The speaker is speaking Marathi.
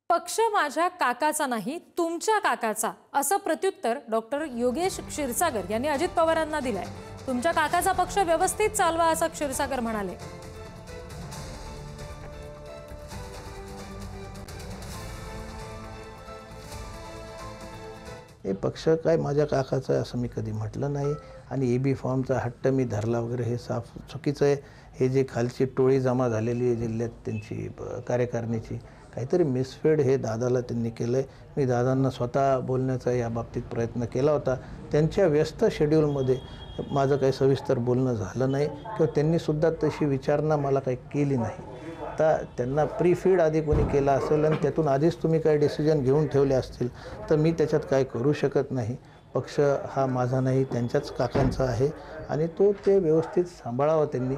पक्ष माझ्या काकाचा नाही, तुमच्या काकाचा, असं प्रत्युत्तर डॉक्टर योगेश क्षीरसागर यांनी अजित पवारांना दिलंय. तुमच्या काकाचा पक्ष व्यवस्थित चालवा, असं क्षीरसागर म्हणाले. हे पक्ष काय माझ्या काकाचा आहे असं मी कधी म्हटलं नाही. आणि एबी फॉर्मचा हट्ट मी धरला वगैरे हे साफ चुकीचं आहे. हे जे खालची टोळी जमा झालेली आहे जिल्ह्यात त्यांची कार्यकारिणीची, काहीतरी मिसफेड हे दादाला त्यांनी केलं आहे. मी दादांना स्वतः बोलण्याचा या बाबतीत प्रयत्न केला होता. त्यांच्या व्यस्त शेड्यूलमध्ये माझं काही सविस्तर बोलणं झालं नाही किंवा त्यांनीसुद्धा तशी विचारणा मला काही केली नाही. आता त्यांना प्रीफीड आधी कोणी केला असेल आणि त्यातून आधीच तुम्ही काही डिसिजन घेऊन ठेवले असतील तर मी त्याच्यात काय करू शकत नाही. पक्ष हा माझा नाही, त्यांच्याच काकांचा आहे आणि तो ते व्यवस्थित सांभाळावा त्यांनी.